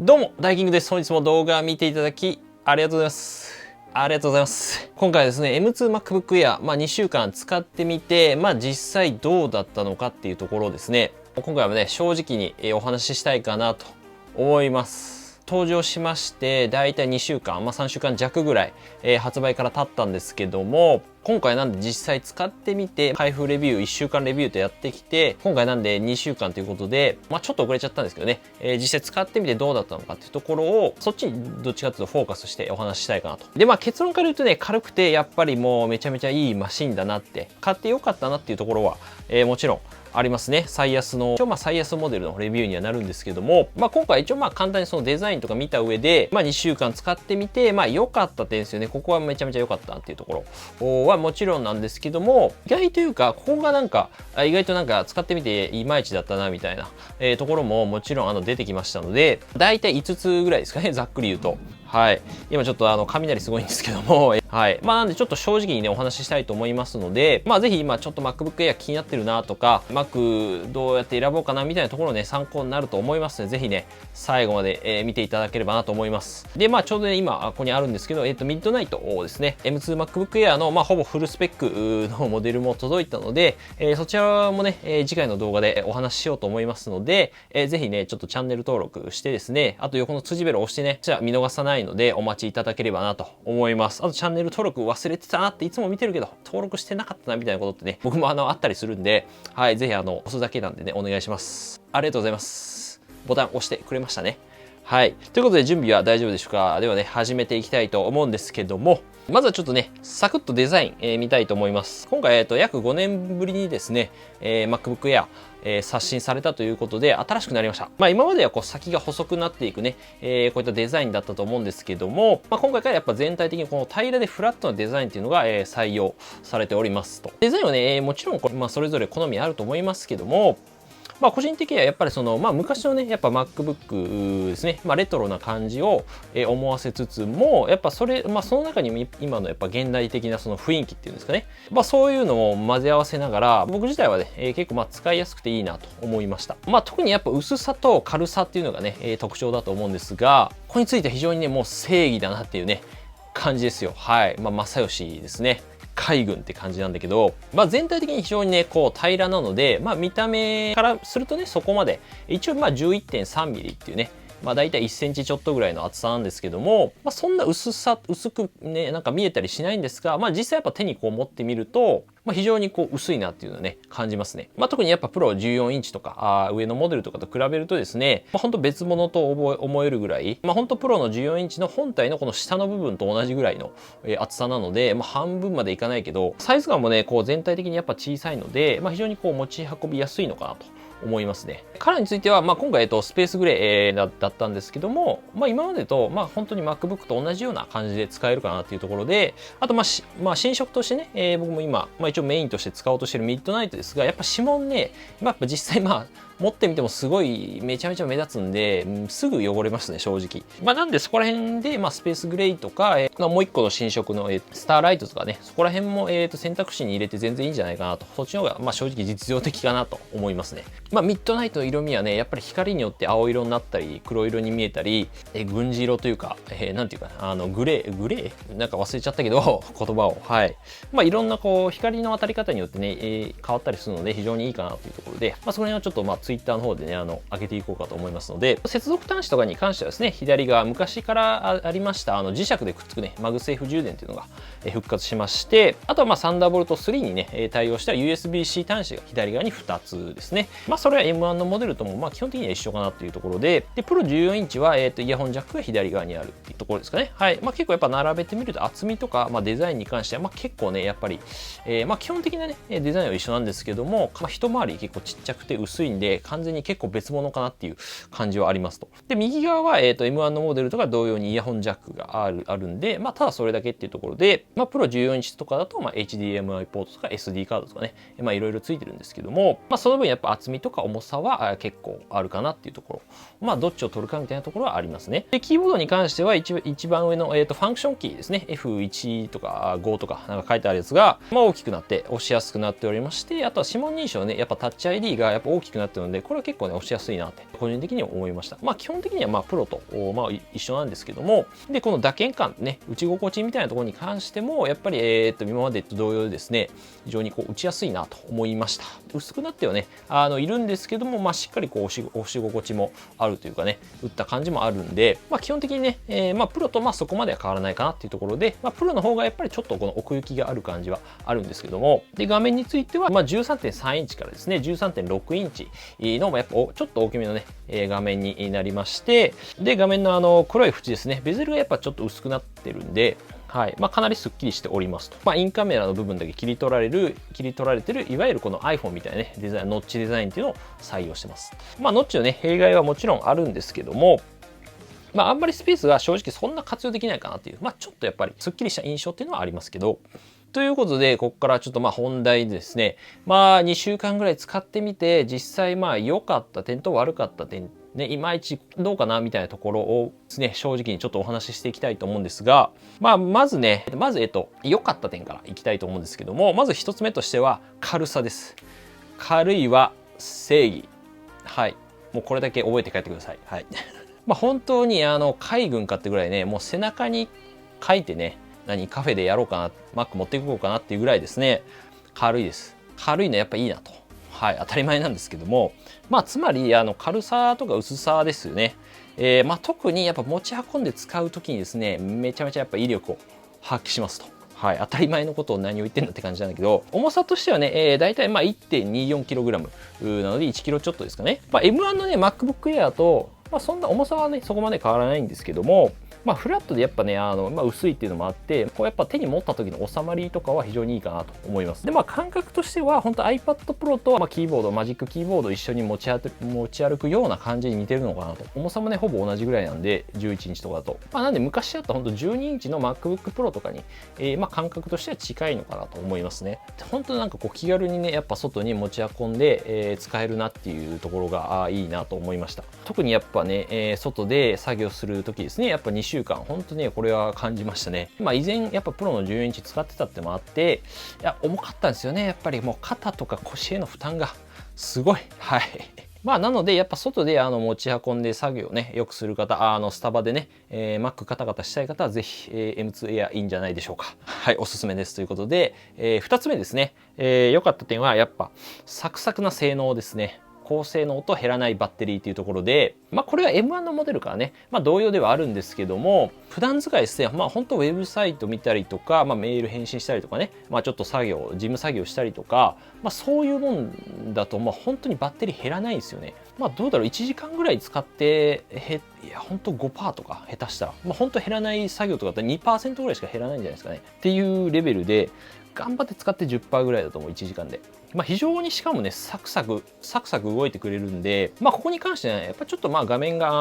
どうも、ダイキングです。本日も動画見ていただき、ありがとうございます。ありがとうございます。今回はですね、M2MacBook Air、2週間使ってみて、実際どうだったのかっていうところをですね、今回はね、正直にお話ししたいかなと思います。登場しまして、だいたい2週間、3週間弱ぐらい、発売から経ったんですけども、今回なんで実際使ってみて、開封レビュー、1週間レビューとやってきて、今回なんで2週間ということで、ちょっと遅れちゃったんですけどね、実際使ってみてどうだったのかっていうところを、そっちにどっちかというとフォーカスしてお話ししたいかなと。で、結論から言うとね、軽くてやっぱりもうめちゃめちゃいいマシンだなって、買ってよかったなっていうところは、もちろん、ありますね。最安の、一応最安モデルのレビューにはなるんですけども、今回一応簡単にそのデザインとか見た上で、2週間使ってみて、良かった点ですよね。ここはめちゃめちゃ良かったっていうところはもちろんなんですけども、意外というか、ここが意外と使ってみていまいちだったなみたいな、ところももちろん出てきましたので、だいたい5つぐらいですかね、ざっくり言うと。はい。今ちょっと雷すごいんですけども、はい。なんでちょっと正直にね、お話ししたいと思いますので、ぜひ今ちょっと MacBook Air 気になってるなとか、Mac どうやって選ぼうかなみたいなところね、参考になると思いますので、ぜひね、最後まで、見ていただければなと思います。で、ちょうどね、今、ここにあるんですけど、ミッドナイトをですね、M2 MacBook Air の、ほぼフルスペックのモデルも届いたので、そちらもね、次回の動画でお話ししようと思いますので、ぜひね、ちょっとチャンネル登録してですね、あと横の辻ベルを押してね、じゃあ見逃さないのでお待ちいただければなと思います。あとチャンネル登録忘れてたなっていつも見てるけど、登録してなかったなみたいなことってね、僕もあったりするんで、はい、ぜひ押すだけなんでね、お願いします。ありがとうございます。ボタン押してくれましたね。はい。ということで準備は大丈夫でしょうか？ではね、始めていきたいと思うんですけども、まずはちょっとね、サクッとデザイン、見たいと思います。今回、約5年ぶりにですね、MacBook Air、刷新されたということで、新しくなりました。今までは先が細くなっていくね、こういったデザインだったと思うんですけども、今回からやっぱ全体的にこの平らでフラットなデザインっていうのが、採用されておりますと。デザインはね、もちろんこれ、それぞれ好みあると思いますけども、個人的にはやっぱり昔のね、やっぱ MacBook ですね、レトロな感じを思わせつつも、やっぱその中にも今のやっぱ現代的なその雰囲気っていうんですかね、そういうのを混ぜ合わせながら、僕自体はね、結構使いやすくていいなと思いました。特にやっぱ薄さと軽さっていうのがね、特徴だと思うんですが、ここについては非常にね、もう正義だなっていうね、感じですよ。はい。正義ですね。海軍って感じなんだけど、全体的に非常にね、こう平らなので、見た目からするとね、そこまで、一応11.3 ミリっていうね、だいたい1センチちょっとぐらいの厚さなんですけども、そんな薄くね、見えたりしないんですが、実際やっぱ手にこう持ってみると、非常にこう薄いなっていうのをね、感じますね。特にやっぱプロ14インチとか、上のモデルとかと比べるとですね、本当別物と思えるぐらい、本当プロの14インチの本体のこの下の部分と同じぐらいの厚さなので、半分までいかないけど、サイズ感もね、こう全体的にやっぱ小さいので、非常にこう持ち運びやすいのかなと思いますね。カラーについては、今回、スペースグレーだったんですけども、今までと、本当に MacBook と同じような感じで使えるかなっていうところで、あと、新色としてね、僕も今、一応メインとして使おうとしているミッドナイトですが、やっぱ指紋ね、やっぱ実際持ってみてもすごいめちゃめちゃ目立つんで、すぐ汚れますね、正直。なんでそこら辺で、スペースグレーとか、もう一個の新色の、スターライトとかね、そこら辺も、選択肢に入れて全然いいんじゃないかなと。そっちの方が、正直実用的かなと思いますね。ミッドナイトの色味はね、やっぱり光によって青色になったり、黒色に見えたり、軍事色というか、なんていうかな、グレーなんか忘れちゃったけど、言葉を。はい。いろんなこう、光の当たり方によってね、変わったりするので、非常にいいかなというところで、その辺はちょっとTwitter の方でね、上げていこうかと思いますので、接続端子とかに関してはですね、左側、昔からありました、磁石でくっつくね、マグセーフ充電っていうのが復活しまして、あとはサンダーボルト3にね、対応した USB-C 端子が左側に2つですね。それは M1 のモデルとも基本的には一緒かなというところで、プロ14インチは、イヤホンジャックが左側にあるっていうところですかね。はい。結構やっぱ並べてみると厚みとか、デザインに関しては、結構ね、やっぱり、基本的なね、デザインは一緒なんですけども、一回り結構ちっちゃくて薄いんで、完全に結構別物かなっていう感じはありますと。で、右側は、M1 のモデルとか同様にイヤホンジャックがあるんで、ただそれだけっていうところで、プロ14インチとかだと、HDMI ポートとか SD カードとかね、いろいろついてるんですけども、その分やっぱ厚みととか重さは結構あるかなっていうところ。まあどっちを取るかみたいなところはありますね。で、キーボードに関しては一番上の、ファンクションキーですね。F1 とか5とかなんか書いてあるやつが、まあ大きくなって押しやすくなっておりまして、あとは指紋認証ね、やっぱタッチ ID がやっぱ大きくなってるので、これは結構ね、押しやすいなって個人的には思いました。まあ基本的にはまあプロとまあ一緒なんですけども、で、この打鍵感ね、打ち心地みたいなところに関しても、やっぱり今までと同様でですね、非常にこう打ちやすいなと思いました。薄くなってはね、いるんですけども、まあしっかりこう押し心地もあるというかね、打った感じもあるんで、まあ基本的にね、まあプロとまあそこまでは変わらないかなっていうところで、まあプロの方がやっぱりちょっとこの奥行きがある感じはあるんですけども、で、画面については、まあ 13.3 インチからですね、13.6 インチの、やっぱちょっと大きめのね、画面になりまして、で、画面の黒い縁ですね、ベゼルがやっぱちょっと薄くなってるんで、はい。まあ、かなりスッキリしておりますと。まあ、インカメラの部分だけ切り取られてる、いわゆるこの iPhone みたいなね、デザイン、ノッチデザインっていうのを採用してます。まあ、ノッチのね、弊害はもちろんあるんですけども、まあ、あんまりスペースが正直そんな活用できないかなっていう、まあ、ちょっとやっぱりスッキリした印象っていうのはありますけど、ということで、ここからちょっとまあ本題ですね。まあ、2週間ぐらい使ってみて、実際まあ良かった点と悪かった点、ね、いまいちどうかなみたいなところをですね、正直にちょっとお話ししていきたいと思うんですが、まあ、まず良かった点からいきたいと思うんですけども、まず一つ目としては軽さです。軽いは正義。はい。もうこれだけ覚えて帰ってください。はい。まあ本当に海軍かってぐらいね、もう背中に書いてね、カフェでやろうかな、マック持っていこうかなっていうぐらいですね、軽いです。軽いのやっぱいいなと。はい、当たり前なんですけども、まあつまり軽さとか薄さですよね。まあ特にやっぱ持ち運んで使う時にですね、めちゃめちゃやっぱ威力を発揮しますと。はい、当たり前のことを何を言ってんだって感じなんだけど、重さとしてはね、大体まあ 1.24kg なので1キロちょっとですかね。まあ M1 のね、MacBook Air と、まあそんな重さはね、そこまで変わらないんですけども、まあ、フラットでやっぱね、まあ、薄いっていうのもあって、こうやっぱ手に持った時の収まりとかは非常にいいかなと思います。で、まあ、感覚としては、本当 iPad Pro と、まあ、キーボード、マジックキーボード一緒に持ち歩くような感じに似てるのかなと。重さもね、ほぼ同じぐらいなんで、11インチとかだと。まあ、なんで昔あった本当12インチの MacBook Pro とかに、まあ、感覚としては近いのかなと思いますね。本当なんかこう気軽にね、やっぱ外に持ち運んで、使えるなっていうところがいいなと思いました。特にやっぱね、外で作業する時ですね、やっぱ2週間、本当ね、これは感じましたね。まあ以前やっぱプロの14インチ使ってたってのもあって、いや、重かったんですよね。やっぱりもう肩とか腰への負担がすごい。はい。まあなのでやっぱ外で持ち運んで作業をね、よくする方、スタバでね、Mac カタカタしたい方はぜひ、M2 Air いいんじゃないでしょうか。はい、おすすめですということで、2つ目ですね。良かった点はやっぱサクサクな性能ですね。高性能と減らないバッテリーというところで、まあこれは M1 のモデルからね、まあ同様ではあるんですけども、普段使いですね、まあ本当ウェブサイト見たりとか、まあメール返信したりとかね、まあちょっと事務作業したりとか、まあそういうもんだと、まあ本当にバッテリー減らないんですよね。まあどうだろう、1時間ぐらい使って、いや本当 5% とか下手したら、まあ本当減らない作業とかだったら 2% ぐらいしか減らないんじゃないですかね。っていうレベルで、頑張って使って 10% ぐらいだと思う、1時間で。まあ非常にしかもね、サクサク動いてくれるんで、まあここに関してはね、やっぱちょっとまあ画面がや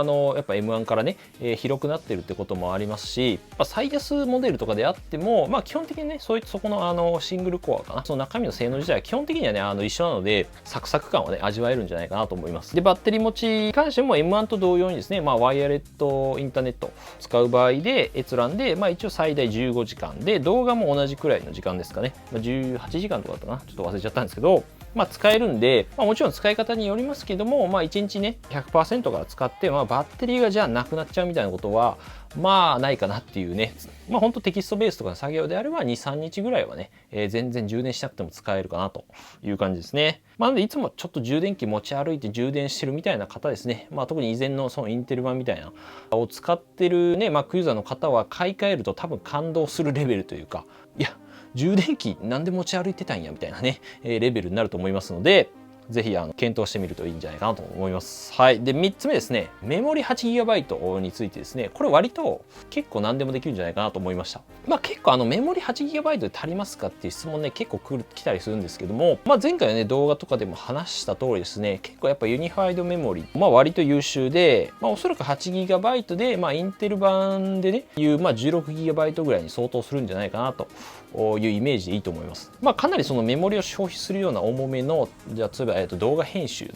っぱ M1 からね、広くなってるってこともありますし、最安モデルとかであっても、まあ基本的にね、そこのシングルコアかな、その中身の性能自体は基本的にはね、一緒なので、サクサク感をね、味わえるんじゃないかなと思います。で、バッテリー持ちに関しても M1 と同様にですね、まあワイヤレットインターネット使う場合で、閲覧で、まあ一応最大15時間で、動画も同じくらいの時間ですかね、18時間とかだったかな、ちょっと忘れちゃったんですけど、まあ使えるんで、まあもちろん使い方によりますけども、まあ1日ね、100% から使って、まあバッテリーがじゃあなくなっちゃうみたいなことは、まあないかなっていうね、まあ本当テキストベースとかの作業であれば2、3日ぐらいはね、全然充電しなくても使えるかなという感じですね。まあなのでいつもちょっと充電器持ち歩いて充電してるみたいな方ですね、まあ特に以前のそのインテル版みたいなを使ってるね、Mac ユーザーの方は買い替えると多分感動するレベルというか、いや、充電器なんで持ち歩いてたんやみたいなね、レベルになると思いますので、ぜひ検討してみるといいんじゃないかなと思います。はい。で、3つ目ですね。メモリ 8GB についてですね、これ割と結構何でもできるんじゃないかなと思いました。まあ結構メモリ 8GB で足りますかっていう質問ね、結構来たりするんですけども、まあ前回のね、動画とかでも話した通りですね、結構やっぱユニファイドメモリ、まあ割と優秀で、まあおそらく 8GB で、まあインテル版でね、いう、まあ 16GB ぐらいに相当するんじゃないかなというイメージでいいと思います。かなりそのメモリを消費するような重めの、じゃあ例えば、動画編集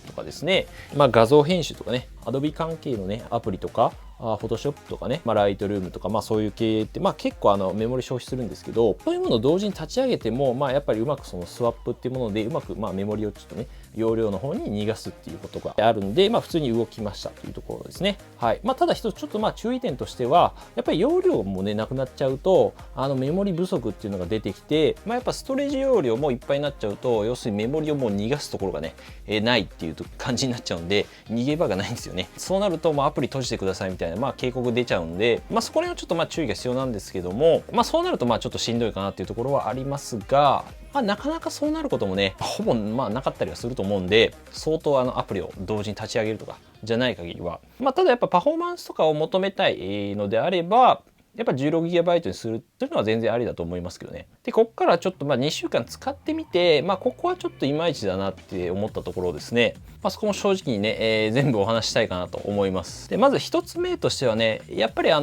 とかですね、画像編集とかね、Adobe 関係のね、アプリとか、Photoshop とかね、ライトルームとか、そういう系って、結構メモリ消費するんですけど、そういうものを同時に立ち上げても、やっぱりうまくそのスワップっていうもので、うまくメモリをちょっとね、容量の方に逃がすっていうことがあるんで、普通に動きましたというところですね。はい。ただ一つちょっと注意点としては、やっぱり容量もね、なくなっちゃうと、メモリ不足っていうのが出てきて、やっぱストレージ容量もいっぱいになっちゃうと、要するにメモリをもう逃がすところがね、ないっていう感じになっちゃうんで、逃げ場がないんですよね。そうなると、アプリ閉じてくださいみたいな、警告出ちゃうんで、そこら辺はちょっと注意が必要なんですけども、そうなるとちょっとしんどいかなっていうところはありますが、なかなかそうなることもね、ほぼなかったりはすると思うんで、相当アプリを同時に立ち上げるとかじゃない限りは、ただやっぱパフォーマンスとかを求めたいのであれば、やっぱ 16GB にするっていうのは全然ありだと思いますけどね。で、ここからちょっと2週間使ってみて、ここはちょっといまいちだなって思ったところですね。そこも正直にね、全部お話したいかなと思います。で、まず一つ目としてはね、やっぱりポ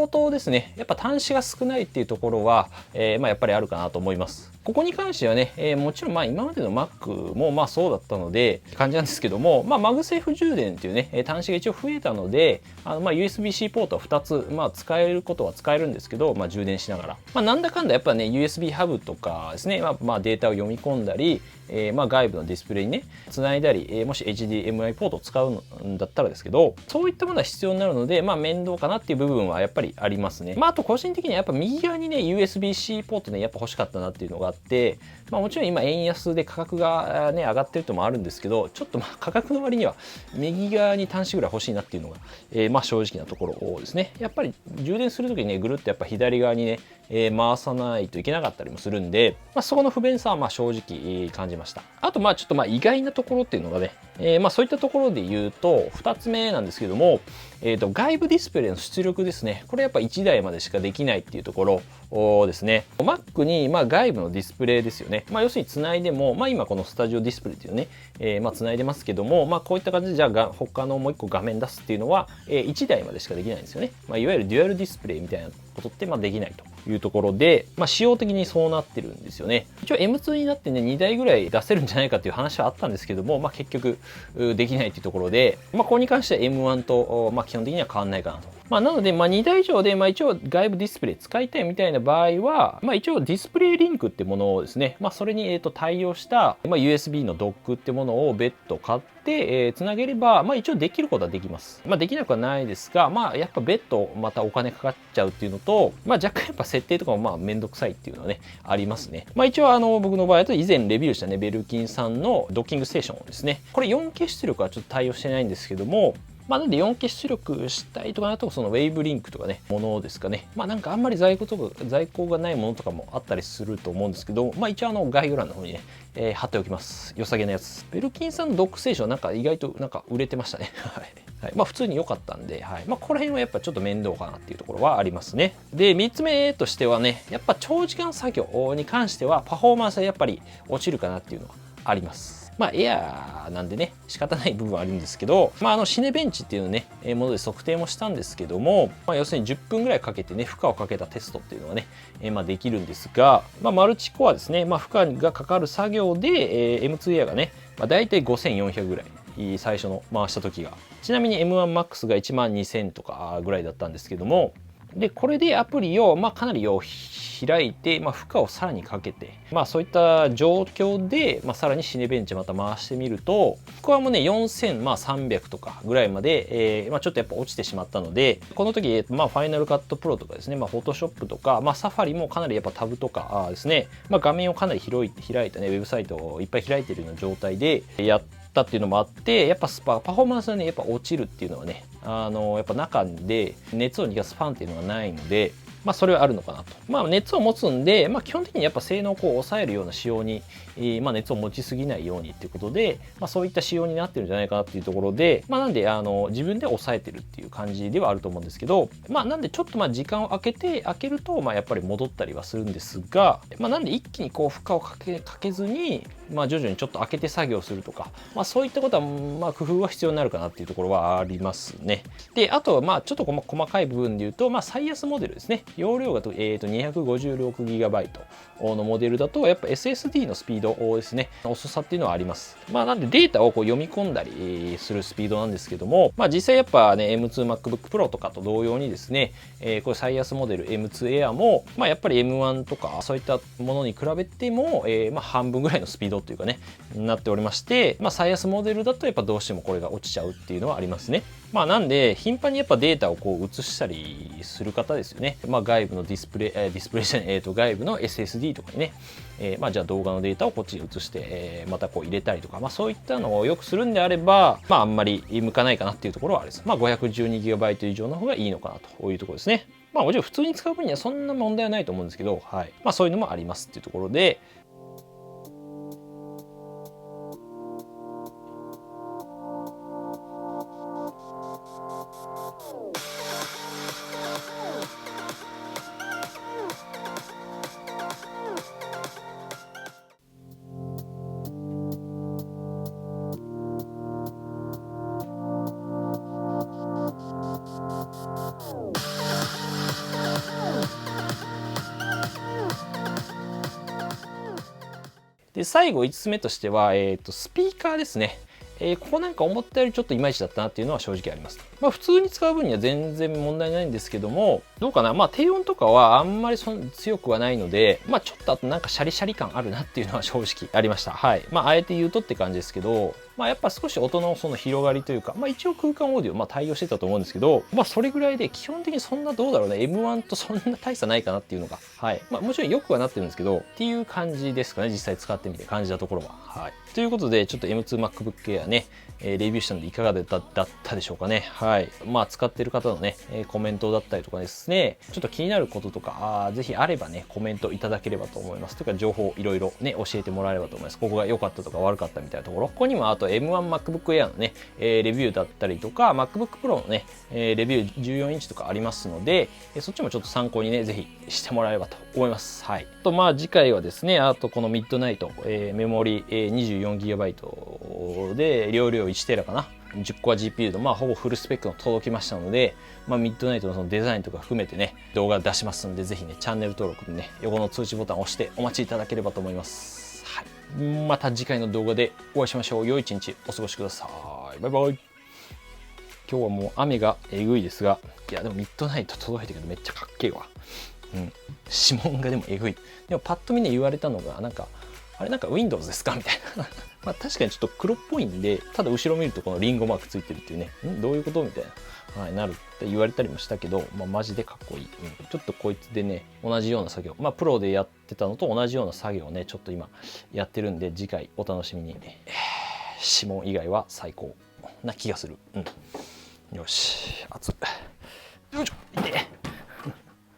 ートですね、やっぱ端子が少ないっていうところは、やっぱりあるかなと思います。ここに関してはね、もちろん今までの Mac もそうだったので感じなんですけども、マグセーフ充電っていうね、端子が一応増えたので、USB-C ポートは2つ、使えることは使えるんですけど、充電しながら。なんだかんだやっぱね、USB ハブとかですね、データを読み込んだり、外部のディスプレイにね、つないだり、もし HDMI ポートを使うんだったらですけど、そういったものは必要になるので、面倒かなっていう部分はやっぱりありますね。あと個人的にはやっぱ右側にね、USB-C ポートね、やっぱ欲しかったなっていうのがあって、もちろん今円安で価格がね、上がってるともあるんですけど、ちょっと価格の割には右側に端子ぐらい欲しいなっていうのが、正直なところですね。やっぱり充電するときにね、ぐるっとやっぱ左側にね、回さないといけなかったりもするんで、そこの不便さは正直感じました。あとちょっと意外なところっていうのがね、そういったところで言うと2つ目なんですけども、外部ディスプレイの出力ですね。これやっぱ1台までしかできないっていうところですね。Mac に外部のディスプレイですよね。要するにつないでも、今このスタジオディスプレイっていうね、つないでますけども、こういった感じでじゃあ他のもう1個画面出すっていうのは、1台までしかできないんですよね。いわゆるデュアルディスプレイみたいなことってできないというところで、仕様的にそうなってるんですよね。一応 M2 になってね、2台ぐらい出せるんじゃないかっていう話はあったんですけども、結局できないっていうところで、ここに関しては M1 と、基本的には変わんないかなと。なので、2台以上で、一応外部ディスプレイ使いたいみたいな場合は、一応ディスプレイリンクってものをですね、それに対応した、USB のドックってものを別途買って、つなげれば、一応できることはできます。できなくはないですが、やっぱ別途またお金かかっちゃうっていうのと、若干やっぱ設定とかもめんどくさいっていうのはね、ありますね。一応僕の場合だと以前レビューしたね、ベルキンさんのドッキングステーションですね。これ 4K 出力はちょっと対応してないんですけども、なんで 4K 出力したいとかだと、そのウェーブリンクとかね、ものですかね。なんかあんまり在庫がないものとかもあったりすると思うんですけど、一応概要欄の方にね、貼っておきます。良さげなやつ。ベルキンさんのドックステーションなんか意外となんか売れてましたね。はい。普通に良かったんで、はい。この辺はやっぱちょっと面倒かなっていうところはありますね。で、3つ目としてはね、やっぱ長時間作業に関してはパフォーマンスはやっぱり落ちるかなっていうのはあります。エアーなんでね、仕方ない部分はあるんですけど、シネベンチっていうのね、もので測定もしたんですけども、要するに10分ぐらいかけてね、負荷をかけたテストっていうのがね、できるんですが、マルチコアですね、負荷がかかる作業で、M2 エアがね、だいたい5400ぐらい、最初の回した時が。ちなみに M1MAX が12000とかぐらいだったんですけども、で、これでアプリを、かなり開いて、負荷をさらにかけて、そういった状況で、さらにシネベンチまた回してみると、ここはもうね、4300とかぐらいまで、ちょっとやっぱ落ちてしまったので、この時、ファイナルカットプロとかですね、Photoshop とか、サファリもかなりやっぱタブとかですね、画面をかなり開いたね、ウェブサイトをいっぱい開いてるような状態でやったっていうのもあって、やっぱパフォーマンスがね、やっぱ落ちるっていうのはね、やっぱ中で熱を逃がすファンっていうのがないので、それはあるのかなと。熱を持つんで、基本的にやっぱ性能を抑えるような仕様に、熱を持ちすぎないようにっていうことで、そういった仕様になってるんじゃないかなっていうところで、なんで自分で抑えてるっていう感じではあると思うんですけど、なんでちょっと時間を空けると、やっぱり戻ったりはするんですが、なんで一気にこう負荷をかけずに、徐々にちょっと開けて作業するとか、そういったことは、工夫は必要になるかなっていうところはありますね。で、あとはちょっと細かい部分で言うと、最安モデルですね。容量が256GB のモデルだとやっぱ SSD のスピードですね、遅さっていうのはあります。なんでデータをこう読み込んだりするスピードなんですけども、実際やっぱね M2MacBook Pro とかと同様にですね、これ最安モデル M2 Air も、やっぱり M1 とかそういったものに比べても、半分ぐらいのスピードというかねなっておりまして、最安モデルだとやっぱどうしてもこれが落ちちゃうっていうのはありますね。なんで頻繁にやっぱデータをこう移したりする方ですよね。外部のディスプレイじゃない、外部の SSD とかにね、じゃあ動画のデータをこっちに移して、またこう入れたりとか、そういったのをよくするんであれば、あんまり向かないかなっていうところはあれです。512GB 以上の方がいいのかなというところですね。もちろん普通に使う分にはそんな問題はないと思うんですけど、はい。そういうのもありますっていうところで、で最後5つ目としては、スピーカーですね。ここなんか思ったよりちょっといまいちだったなっていうのは正直あります。普通に使う分には全然問題ないんですけども、どうかな、低音とかはあんまり強くはないので、ちょっとあとなんかシャリシャリ感あるなっていうのは正直ありました。はい。あえて言うとって感じですけど、やっぱ少し音のその広がりというか、一応空間オーディオ対応してたと思うんですけど、それぐらいで基本的にそんなどうだろうね、M1 とそんな大差ないかなっていうのが、はい。もちろん良くはなってるんですけど、っていう感じですかね、実際使ってみて感じたところは。はい。ということで、ちょっと M2MacBook Air ね、レビューしたのでいかがだったでしょうかね。はい。使ってる方のね、コメントだったりとかですね、ちょっと気になることとか、ぜひあればね、コメントいただければと思います。というか、情報いろいろね、教えてもらえればと思います。ここが良かったとか悪かったみたいなところ。ここにもあと M1MacBook Air のね、レビューだったりとか、MacBook Pro のね、レビュー14インチとかありますので、そっちもちょっと参考にね、ぜひしてもらえればと思います。はい。と、次回はですね、あとこのミッドナイト、メモリ 24GB で、容量 1TB かな。10コア GPU のほぼフルスペックの届きましたので、ミッドナイトのそのデザインとか含めてね、動画出しますので、ぜひね、チャンネル登録でね、横の通知ボタンを押してお待ちいただければと思います。はい。また次回の動画でお会いしましょう。良い一日お過ごしください。バイバイ。今日はもう雨がえぐいですが、いやでもミッドナイト届いてるけどめっちゃかっけえわ。指紋がでもえぐい。でもパッと見ね言われたのが、あれWindows ですかみたいな確かにちょっと黒っぽいんで、ただ後ろ見るとこのリンゴマークついてるっていうね、どういうことみたいな、なるって言われたりもしたけど、マジでかっこいい。ちょっとこいつでね、同じような作業、プロでやってたのと同じような作業をね、ちょっと今やってるんで、次回お楽しみに。指紋以外は最高な気がする。よし、熱っ。